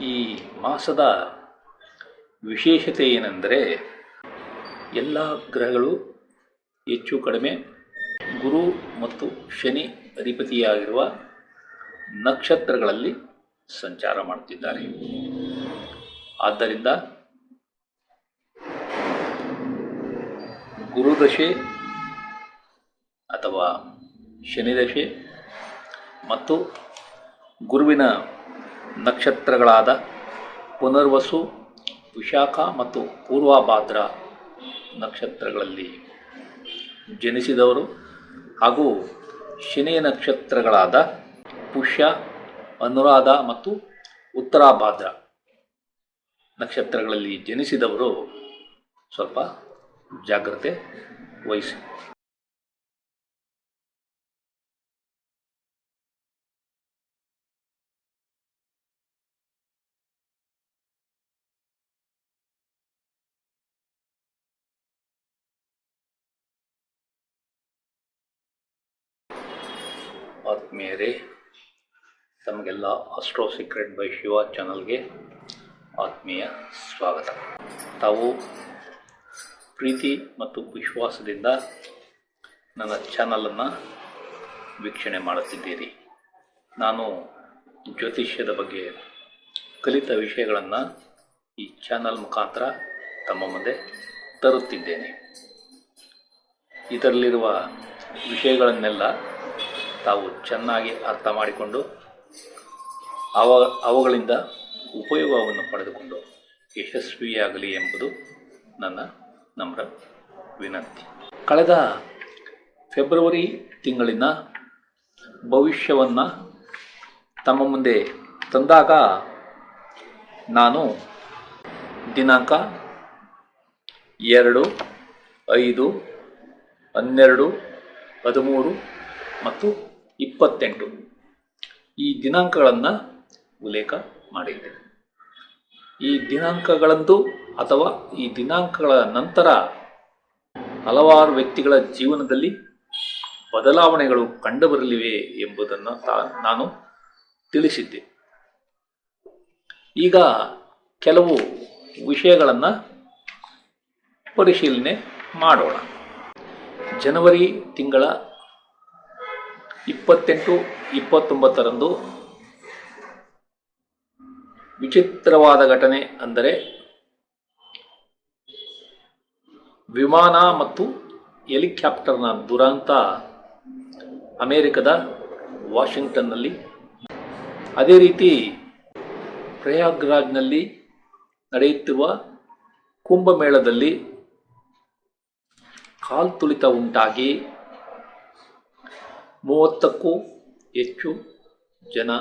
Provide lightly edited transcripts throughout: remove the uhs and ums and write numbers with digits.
ಈ ಮಾಸದ ವಿಶೇಷತೆ ಏನೆಂದರೆ ಎಲ್ಲ ಗ್ರಹಗಳು ಹೆಚ್ಚು ಕಡಿಮೆ ಗುರು ಮತ್ತು ಶನಿ ಅಧಿಪತಿಯಾಗಿರುವ ನಕ್ಷತ್ರಗಳಲ್ಲಿ ಸಂಚಾರ ಮಾಡುತ್ತಿದ್ದಾರೆ. ಆದ್ದರಿಂದ ಗುರುದಶೆ ಅಥವಾ ಶನಿದಶೆ ಮತ್ತು ಗುರುವಿನ ನಕ್ಷತ್ರಗಳಾದ ಪುನರ್ವಸು, ವಿಶಾಖ ಮತ್ತು ಪೂರ್ವಭಾದ್ರ ನಕ್ಷತ್ರಗಳಲ್ಲಿ ಜನಿಸಿದವರು ಹಾಗೂ ಶನಿಯ ನಕ್ಷತ್ರಗಳಾದ ಪುಷ್ಯ, ಅನುರಾಧ ಮತ್ತು ಉತ್ತರಾಭಾದ್ರ ನಕ್ಷತ್ರಗಳಲ್ಲಿ ಜನಿಸಿದವರು ಸ್ವಲ್ಪ ಜಾಗ್ರತೆ ವಹಿಸಿ. ಆತ್ಮೀಯರೇ, ತಮಗೆಲ್ಲ ಆಸ್ಟ್ರೋ ಸೀಕ್ರೆಟ್ ಬೈ ಶಿವ ಚಾನಲ್ಗೆ ಆತ್ಮೀಯ ಸ್ವಾಗತ. ತಾವು ಪ್ರೀತಿ ಮತ್ತು ವಿಶ್ವಾಸದಿಂದ ನನ್ನ ಚಾನಲನ್ನು ವೀಕ್ಷಣೆ ಮಾಡುತ್ತಿದ್ದೀರಿ. ನಾನು ಜ್ಯೋತಿಷ್ಯದ ಬಗ್ಗೆ ಕಲಿತ ವಿಷಯಗಳನ್ನು ಈ ಚಾನಲ್ ಮುಖಾಂತರ ತಮ್ಮ ಮುಂದೆ ತರುತ್ತಿದ್ದೇನೆ. ಇದರಲ್ಲಿರುವ ವಿಷಯಗಳನ್ನೆಲ್ಲ ತಾವು ಚೆನ್ನಾಗಿ ಅರ್ಥ ಮಾಡಿಕೊಂಡು ಅವುಗಳಿಂದ ಉಪಯೋಗವನ್ನು ಪಡೆದುಕೊಂಡು ಯಶಸ್ವಿಯಾಗಲಿ ಎಂಬುದು ನನ್ನ ನಮ್ರ ವಿನಂತಿ. ಕಳೆದ ಫೆಬ್ರವರಿ ತಿಂಗಳಿನ ಭವಿಷ್ಯವನ್ನು ತಮ್ಮ ಮುಂದೆ ತಂದಾಗ ನಾನು ದಿನಾಂಕ 2, 5, 12, 13 ಮತ್ತು 28 ಈ ದಿನಾಂಕಗಳನ್ನು ಉಲ್ಲೇಖ ಮಾಡಿದ್ದೆ. ಈ ದಿನಾಂಕಗಳಂದು ಅಥವಾ ಈ ದಿನಾಂಕಗಳ ನಂತರ ಹಲವಾರು ವ್ಯಕ್ತಿಗಳ ಜೀವನದಲ್ಲಿ ಬದಲಾವಣೆಗಳು ಕಂಡುಬರಲಿವೆ ಎಂಬುದನ್ನು ನಾನು ತಿಳಿಸಿದ್ದೆ. ಈಗ ಕೆಲವು ವಿಷಯಗಳನ್ನು ಪರಿಶೀಲನೆ ಮಾಡೋಣ. ಜನವರಿ ತಿಂಗಳ 28, 29ರಂದು ವಿಚಿತ್ರವಾದ ಘಟನೆ ಅಂದರೆ ವಿಮಾನ ಮತ್ತು ಹೆಲಿಕಾಪ್ಟರ್ನ ದುರಂತ ಅಮೆರಿಕದ ವಾಷಿಂಗ್ಟನ್ನಲ್ಲಿ, ಅದೇ ರೀತಿ ಪ್ರಯಾಗ್ರಾಜ್ನಲ್ಲಿ ನಡೆಯುತ್ತಿರುವ ಕುಂಭಮೇಳದಲ್ಲಿ ಕಾಲ್ತುಳಿತ ಉಂಟಾಗಿ 30ಕ್ಕೂ ಹೆಚ್ಚು ಜನ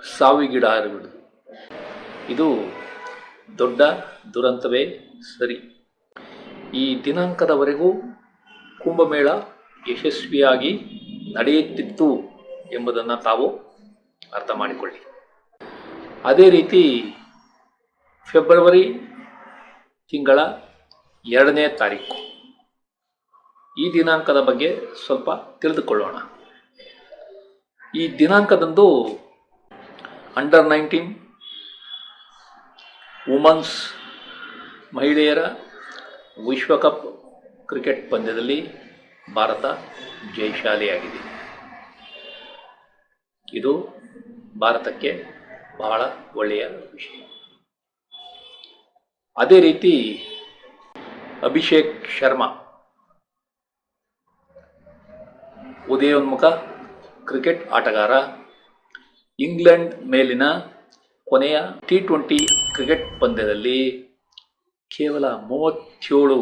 ಸಾವಿಗೀಡಾಗಿರುವುದು. ಇದು ದೊಡ್ಡ ದುರಂತವೇ ಸರಿ. ಈ ದಿನಾಂಕದವರೆಗೂ ಕುಂಭಮೇಳ ಯಶಸ್ವಿಯಾಗಿ ನಡೆಯುತ್ತಿತ್ತು ಎಂಬುದನ್ನು ತಾವು ಅರ್ಥ ಮಾಡಿಕೊಳ್ಳಿ. ಅದೇ ರೀತಿ ಫೆಬ್ರವರಿ ತಿಂಗಳ 2ನೇ ತಾರೀಕು ಈ ದಿನಾಂಕದ ಬಗ್ಗೆ ಸ್ವಲ್ಪ ತಿಳಿದುಕೊಳ್ಳೋಣ. ಈ ದಿನಾಂಕದಂದು ಅಂಡರ್ 19 ವುಮನ್ಸ್ ಮಹಿಳೆಯರ ವಿಶ್ವಕಪ್ ಕ್ರಿಕೆಟ್ ಪಂದ್ಯದಲ್ಲಿ ಭಾರತ ಜಯಶಾಲಿಯಾಗಿದೆ. ಇದು ಭಾರತಕ್ಕೆ ಬಹಳ ಒಳ್ಳೆಯ ವಿಷಯ. ಅದೇ ರೀತಿ ಅಭಿಷೇಕ್ ಶರ್ಮಾ ಉದಯೋನ್ಮುಖ ಕ್ರಿಕೆಟ್ ಆಟಗಾರ ಇಂಗ್ಲೆಂಡ್ ಮೇಲಿನ ಕೊನೆಯ T20 ಕ್ರಿಕೆಟ್ ಪಂದ್ಯದಲ್ಲಿ ಕೇವಲ 37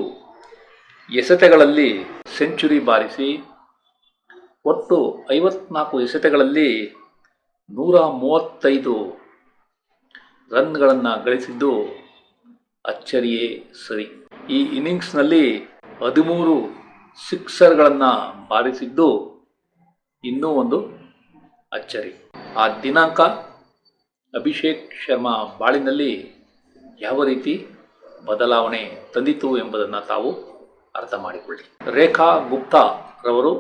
ಎಸೆತಗಳಲ್ಲಿ ಸೆಂಚುರಿ ಬಾರಿಸಿ ಒಟ್ಟು 54 ಎಸೆತಗಳಲ್ಲಿ 135 ರನ್ಗಳನ್ನು ಗಳಿಸಿದ್ದು ಅಚ್ಚರಿಯೇ ಸರಿ. ಈ ಇನ್ನಿಂಗ್ಸ್ನಲ್ಲಿ 13 ಸಿಕ್ಸರ್ಗಳನ್ನು ಬಾರಿಸಿದ್ದು ಇನ್ನೂ ಒಂದು ಅಚ್ಚರಿ. ಆ ದಿನಾಂಕ ಅಭಿಷೇಕ್ ಶರ್ಮಾ ಬಾಳಿನಲ್ಲಿ ಯಾವ ರೀತಿ ಬದಲಾವಣೆ ತಂದಿತು ಎಂಬುದನ್ನು ತಾವು ಅರ್ಥ ಮಾಡಿಕೊಳ್ಳಿ. ರೇಖಾ ಗುಪ್ತಾ ರವರು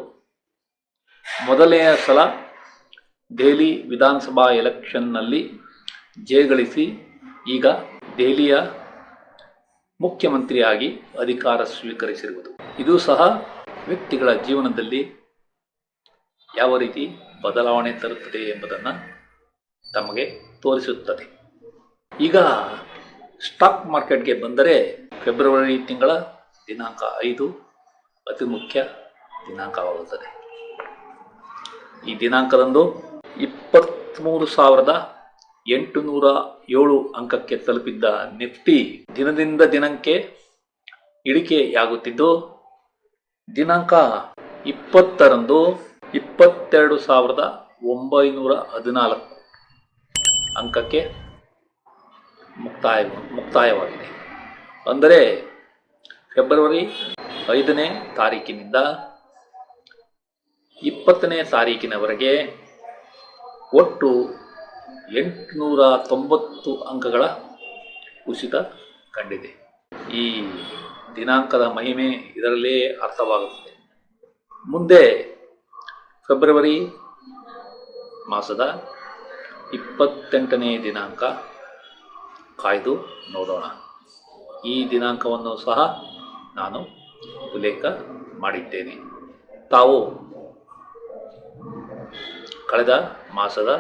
ಮೊದಲನೆಯ ಸಲ ದೆಹಲಿ ವಿಧಾನಸಭಾ ಎಲೆಕ್ಷನ್ನಲ್ಲಿ ಜಯಗಳಿಸಿ ಈಗ ದೆಹಲಿಯ ಮುಖ್ಯಮಂತ್ರಿಯಾಗಿ ಅಧಿಕಾರ ಸ್ವೀಕರಿಸಿರುವುದು. ಇದು ಸಹ ವ್ಯಕ್ತಿಗಳ ಜೀವನದಲ್ಲಿ ಯಾವ ರೀತಿ ಬದಲಾವಣೆ ತರುತ್ತದೆ ಎಂಬುದನ್ನು ತಮಗೆ ತೋರಿಸುತ್ತದೆ. ಈಗ ಸ್ಟಾಕ್ ಮಾರ್ಕೆಟ್ಗೆ ಬಂದರೆ ಫೆಬ್ರವರಿ ತಿಂಗಳ ದಿನಾಂಕ 5 ಅತಿ ಮುಖ್ಯ ದಿನಾಂಕವಾಗುತ್ತದೆ. ಈ ದಿನಾಂಕದಂದು 23,807 ಅಂಕಕ್ಕೆ ತಲುಪಿದ್ದ ನಿಫ್ಟಿ ದಿನದಿಂದ ದಿನಕ್ಕೆ ಇಳಿಕೆಯಾಗುತ್ತಿದ್ದು ದಿನಾಂಕ 20ರಂದು 22,914 ಅಂಕಕ್ಕೆ ಮುಕ್ತಾಯವಾಗಿದೆ. ಅಂದರೆ ಫೆಬ್ರವರಿ 5ನೇ ತಾರೀಕಿನಿಂದ 20ನೇ ತಾರೀಕಿನವರೆಗೆ ಒಟ್ಟು 890 ಅಂಕಗಳ ಕುಸಿತ ಕಂಡಿದೆ. ಈ ದಿನಾಂಕದ ಮಹಿಮೆ ಇದರಲ್ಲೇ ಅರ್ಥವಾಗುತ್ತದೆ. ಮುಂದೆ ಫೆಬ್ರವರಿ ಮಾಸದ 28ನೇ ದಿನಾಂಕ ಕಾಯ್ದು ನೋಡೋಣ. ಈ ದಿನಾಂಕವನ್ನು ಸಹ ನಾನು ಉಲ್ಲೇಖ ಮಾಡಿದ್ದೇನೆ. ತಾವು ಕಳೆದ ಮಾಸದ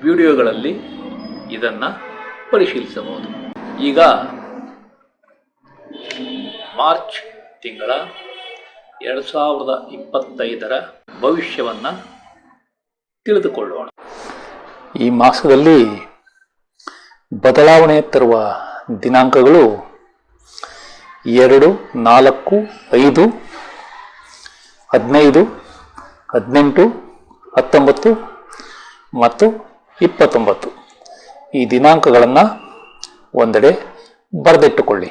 ವಿಡಿಯೋಗಳಲ್ಲಿ ಇದನ್ನು ಪರಿಶೀಲಿಸಬಹುದು. ಈಗ ಮಾರ್ಚ್ ತಿಂಗಳ 2025ರ ಭವಿಷ್ಯವನ್ನು ತಿಳಿದುಕೊಳ್ಳೋಣ. ಈ ಮಾಸದಲ್ಲಿ ಬದಲಾವಣೆ ತರುವ ದಿನಾಂಕಗಳು 2, 4, 5, 15, 18, 19 ಮತ್ತು 29 ಈ ದಿನಾಂಕಗಳನ್ನು ಒಂದೆಡೆ ಬರೆದಿಟ್ಟುಕೊಳ್ಳಿ.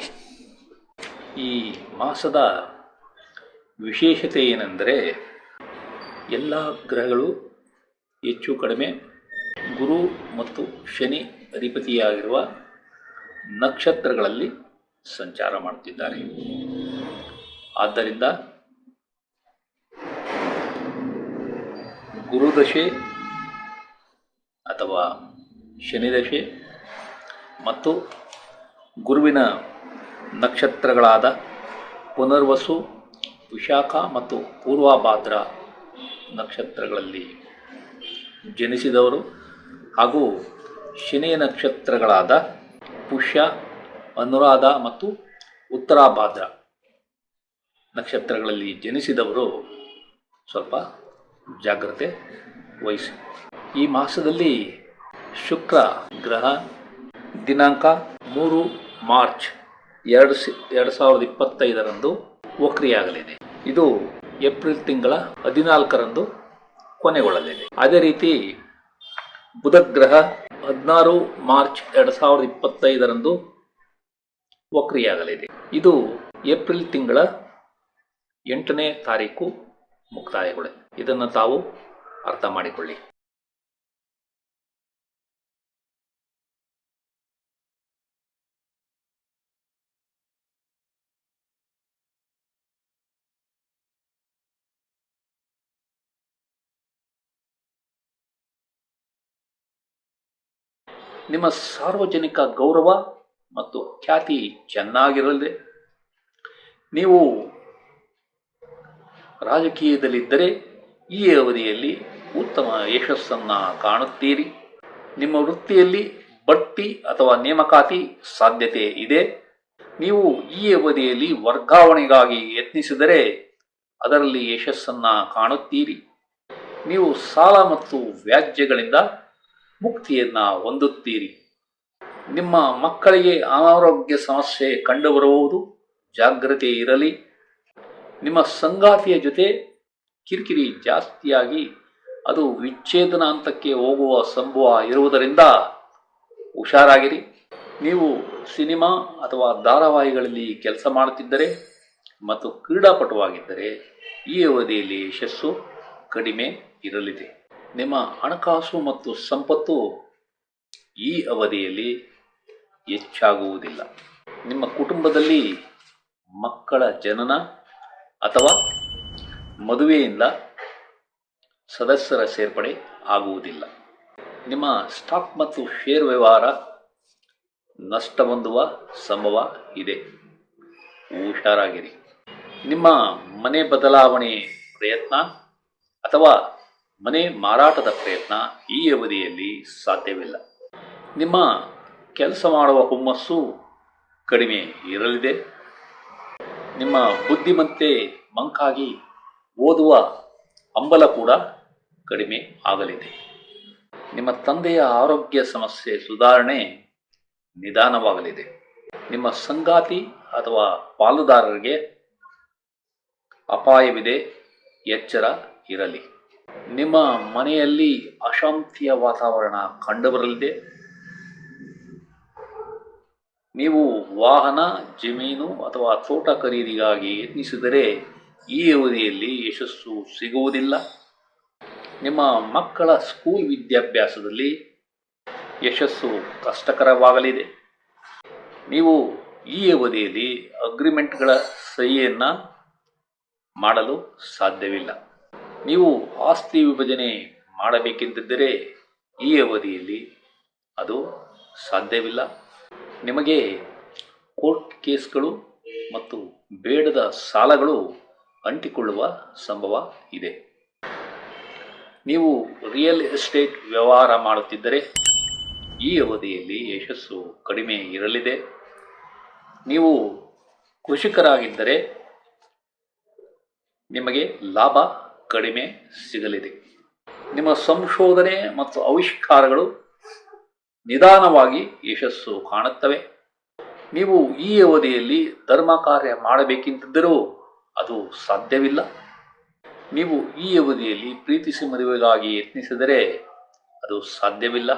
ಈ ಮಾಸದ ವಿಶೇಷತೆ ಏನೆಂದರೆ ಎಲ್ಲ ಗ್ರಹಗಳು ಹೆಚ್ಚು ಕಡಿಮೆ ಗುರು ಮತ್ತು ಶನಿ ಅಧಿಪತಿಯಾಗಿರುವ ನಕ್ಷತ್ರಗಳಲ್ಲಿ ಸಂಚಾರ ಮಾಡುತ್ತಿದ್ದಾರೆ. ಆದ್ದರಿಂದ ಗುರುದಶೆ ಅಥವಾ ಶನಿದಶೆ ಮತ್ತು ಗುರುವಿನ ನಕ್ಷತ್ರಗಳಾದ ಪುನರ್ವಸು, ವಿಶಾಖ ಮತ್ತು ಪೂರ್ವಭಾದ್ರ ನಕ್ಷತ್ರಗಳಲ್ಲಿ ಜನಿಸಿದವರು ಹಾಗೂ ಶನಿಯ ನಕ್ಷತ್ರಗಳಾದ ಪುಷ್ಯ, ಅನುರಾಧ ಮತ್ತು ಉತ್ತರಾಭಾದ್ರ ನಕ್ಷತ್ರಗಳಲ್ಲಿ ಜನಿಸಿದವರು ಸ್ವಲ್ಪ ಜಾಗ್ರತೆ ವಹಿಸಿ. ಈ ಮಾಸದಲ್ಲಿ ಶುಕ್ರ ಗ್ರಹ ದಿನಾಂಕ 3 ಮಾರ್ಚ್ 2025ರಂದು ವಕ್ರಿಯಾಗಲಿದೆ. ಇದು ಏಪ್ರಿಲ್ ತಿಂಗಳ 14ರಂದು ಕೊನೆಗೊಳ್ಳಲಿದೆ. ಅದೇ ರೀತಿ ಬುಧ ಗ್ರಹ 16 ಮಾರ್ಚ್ 2025ರಂದು ವಕ್ರಿಯಾಗಲಿದೆ. ಇದು ಏಪ್ರಿಲ್ ತಿಂಗಳ 8ನೇ ತಾರೀಕು ಮುಕ್ತಾಯಗೊಳ್ಳಿದೆ. ಇದನ್ನು ತಾವು ಅರ್ಥ ಮಾಡಿಕೊಳ್ಳಿ. ನಿಮ್ಮ ಸಾರ್ವಜನಿಕ ಗೌರವ ಮತ್ತು ಖ್ಯಾತಿ ಚೆನ್ನಾಗಿರಲಿದೆ. ನೀವು ರಾಜಕೀಯದಲ್ಲಿದ್ದರೆ ಈ ಅವಧಿಯಲ್ಲಿ ಉತ್ತಮ ಯಶಸ್ಸನ್ನು ಕಾಣುತ್ತೀರಿ. ನಿಮ್ಮ ವೃತ್ತಿಯಲ್ಲಿ ಬಡ್ತಿ ಅಥವಾ ನೇಮಕಾತಿ ಸಾಧ್ಯತೆ ಇದೆ. ನೀವು ಈ ಅವಧಿಯಲ್ಲಿ ವರ್ಗಾವಣೆಗಾಗಿ ಯತ್ನಿಸಿದರೆ ಅದರಲ್ಲಿ ಯಶಸ್ಸನ್ನು ಕಾಣುತ್ತೀರಿ. ನೀವು ಸಾಲ ಮತ್ತು ವ್ಯಾಜ್ಯಗಳಿಂದ ಮುಕ್ತಿಯನ್ನು ಹೊಂದುತ್ತೀರಿ. ನಿಮ್ಮ ಮಕ್ಕಳಿಗೆ ಅನಾರೋಗ್ಯ ಸಮಸ್ಯೆ ಕಂಡುಬರಬಹುದು, ಜಾಗ್ರತೆ ಇರಲಿ. ನಿಮ್ಮ ಸಂಗಾತಿಯ ಜೊತೆ ಕಿರಿಕಿರಿ ಜಾಸ್ತಿಯಾಗಿ ಅದು ವಿಚ್ಛೇದನ ಹಂತಕ್ಕೆ ಹೋಗುವ ಸಂಭವ ಇರುವುದರಿಂದ ಹುಷಾರಾಗಿರಿ. ನೀವು ಸಿನಿಮಾ ಅಥವಾ ಧಾರಾವಾಹಿಗಳಲ್ಲಿ ಕೆಲಸ ಮಾಡುತ್ತಿದ್ದರೆ ಮತ್ತು ಕ್ರೀಡಾಪಟುವಾಗಿದ್ದರೆ ಈ ಅವಧಿಯಲ್ಲಿ ಯಶಸ್ಸು ಕಡಿಮೆ ಇರಲಿದೆ. ನಿಮ್ಮ ಹಣಕಾಸು ಮತ್ತು ಸಂಪತ್ತು ಈ ಅವಧಿಯಲ್ಲಿ ಹೆಚ್ಚಾಗುವುದಿಲ್ಲ. ನಿಮ್ಮ ಕುಟುಂಬದಲ್ಲಿ ಮಕ್ಕಳ ಜನನ ಅಥವಾ ಮದುವೆಯಿಂದ ಸದಸ್ಯರ ಸೇರ್ಪಡೆ ಆಗುವುದಿಲ್ಲ. ನಿಮ್ಮ ಸ್ಟಾಕ್ ಮತ್ತು ಷೇರು ವ್ಯವಹಾರ ನಷ್ಟ ಹೊಂದುವ ಸಂಭವ ಇದೆ. ಹುಷಾರಾಗಿರಿ. ನಿಮ್ಮ ಮನೆ ಬದಲಾವಣೆ ಪ್ರಯತ್ನ ಅಥವಾ ಮನೆ ಮಾರಾಟದ ಪ್ರಯತ್ನ ಈ ಅವಧಿಯಲ್ಲಿ ಸಾಧ್ಯವಿಲ್ಲ. ನಿಮ್ಮ ಕೆಲಸ ಮಾಡುವ ಹುಮ್ಮಸ್ಸು ಕಡಿಮೆ ಇರಲಿದೆ. ನಿಮ್ಮ ಬುದ್ಧಿಮತ್ತೆ ಮಂಕಾಗಿ ಓದುವ ಹಂಬಲ ಕೂಡ ಕಡಿಮೆ ಆಗಲಿದೆ. ನಿಮ್ಮ ತಂದೆಯ ಆರೋಗ್ಯ ಸಮಸ್ಯೆ ಸುಧಾರಣೆ ನಿಧಾನವಾಗಲಿದೆ. ನಿಮ್ಮ ಸಂಗಾತಿ ಅಥವಾ ಪಾಲುದಾರರಿಗೆ ಅಪಾಯವಿದೆ, ಎಚ್ಚರ ಇರಲಿ. ನಿಮ್ಮ ಮನೆಯಲ್ಲಿ ಅಶಾಂತಿಯ ವಾತಾವರಣ ಕಂಡುಬರಲಿದೆ. ನೀವು ವಾಹನ, ಜಮೀನು ಅಥವಾ ತೋಟ ಖರೀದಿಗಾಗಿ ಯತ್ನಿಸಿದರೆ ಈ ಅವಧಿಯಲ್ಲಿ ಯಶಸ್ಸು ಸಿಗುವುದಿಲ್ಲ. ನಿಮ್ಮ ಮಕ್ಕಳ ಸ್ಕೂಲ್ ವಿದ್ಯಾಭ್ಯಾಸದಲ್ಲಿ ಯಶಸ್ಸು ಕಷ್ಟಕರವಾಗಲಿದೆ. ನೀವು ಈ ಅವಧಿಯಲ್ಲಿ ಅಗ್ರಿಮೆಂಟ್ಗಳ ಸಹಿಯನ್ನು ಮಾಡಲು ಸಾಧ್ಯವಿಲ್ಲ. ನೀವು ಆಸ್ತಿ ವಿಭಜನೆ ಮಾಡಬೇಕೆಂದಿದ್ದರೆ ಈ ಅವಧಿಯಲ್ಲಿ ಅದು ಸಾಧ್ಯವಿಲ್ಲ. ನಿಮಗೆ ಕೋರ್ಟ್ ಕೇಸ್ಗಳು ಮತ್ತು ಬೇಡದ ಸಾಲಗಳು ಅಂಟಿಕೊಳ್ಳುವ ಸಂಭವ ಇದೆ. ನೀವು ರಿಯಲ್ ಎಸ್ಟೇಟ್ ವ್ಯವಹಾರ ಮಾಡುತ್ತಿದ್ದರೆ ಈ ಅವಧಿಯಲ್ಲಿ ಯಶಸ್ಸು ಕಡಿಮೆ ಇರಲಿದೆ. ನೀವು ಕೃಷಿಕರಾಗಿದ್ದರೆ ನಿಮಗೆ ಲಾಭ ಕಡಿಮೆ ಸಿಗಲಿದೆ. ನಿಮ್ಮ ಸಂಶೋಧನೆ ಮತ್ತು ಆವಿಷ್ಕಾರಗಳು ನಿಧಾನವಾಗಿ ಯಶಸ್ಸು ಕಾಣುತ್ತವೆ. ನೀವು ಈ ಅವಧಿಯಲ್ಲಿ ಧರ್ಮ ಕಾರ್ಯ ಮಾಡಬೇಕೆಂದಿದ್ದರೂ ಅದು ಸಾಧ್ಯವಿಲ್ಲ. ನೀವು ಈ ಅವಧಿಯಲ್ಲಿ ಪ್ರೀತಿಸಿ ಮದುವೆಗಾಗಿ ಯತ್ನಿಸಿದರೆ ಅದು ಸಾಧ್ಯವಿಲ್ಲ.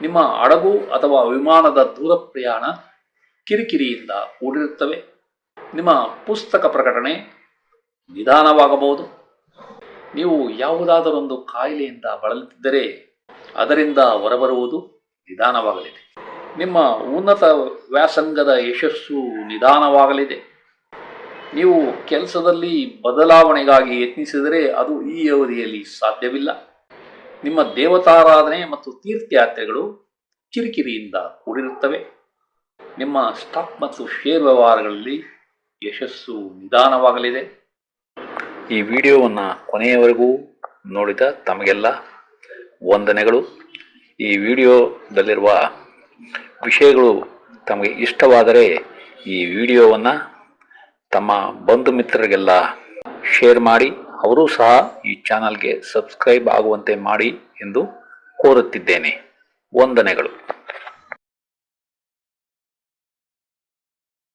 ನಿಮ್ಮ ಹಡಗು ಅಥವಾ ವಿಮಾನದ ದೂರ ಪ್ರಯಾಣ ಕಿರಿಕಿರಿಯಿಂದ ಕೂಡಿರುತ್ತವೆ. ನಿಮ್ಮ ಪುಸ್ತಕ ಪ್ರಕಟಣೆ ನಿಧಾನವಾಗಬಹುದು. ನೀವು ಯಾವುದಾದರೊಂದು ಕಾಯಿಲೆಯಿಂದ ಬಳಲುತ್ತಿದ್ದರೆ ಅದರಿಂದ ಹೊರಬರುವುದು ನಿಧಾನವಾಗಲಿದೆ. ನಿಮ್ಮ ಉನ್ನತ ವ್ಯಾಸಂಗದ ಯಶಸ್ಸು ನಿಧಾನವಾಗಲಿದೆ. ನೀವು ಕೆಲಸದಲ್ಲಿ ಬದಲಾವಣೆಗಾಗಿ ಯತ್ನಿಸಿದರೆ ಅದು ಈ ಅವಧಿಯಲ್ಲಿ ಸಾಧ್ಯವಿಲ್ಲ. ನಿಮ್ಮ ದೇವತಾರಾಧನೆ ಮತ್ತು ತೀರ್ಥಯಾತ್ರೆಗಳು ಕಿರಿಕಿರಿಯಿಂದ ಕೂಡಿರುತ್ತವೆ. ನಿಮ್ಮ ಸ್ಟಾಕ್ ಮತ್ತು ಷೇರು ವ್ಯವಹಾರಗಳಲ್ಲಿ ಯಶಸ್ಸು ನಿಧಾನವಾಗಲಿದೆ. ಈ ವಿಡಿಯೋವನ್ನು ಕೊನೆಯವರೆಗೂ ನೋಡಿದ ತಮಗೆಲ್ಲ ವಂದನೆಗಳು. ಈ ವಿಡಿಯೋದಲ್ಲಿರುವ ವಿಷಯಗಳು ತಮಗೆ ಇಷ್ಟವಾದರೆ ಈ ವಿಡಿಯೋವನ್ನು ತಮ್ಮ ಬಂಧು ಮಿತ್ರರಿಗೆಲ್ಲ ಶೇರ್ ಮಾಡಿ, ಅವರೂ ಸಹ ಈ ಚಾನಲ್ಗೆ ಸಬ್ಸ್ಕ್ರೈಬ್ ಆಗುವಂತೆ ಮಾಡಿ ಎಂದು ಕೋರುತ್ತಿದ್ದೇನೆ. ವಂದನೆಗಳು.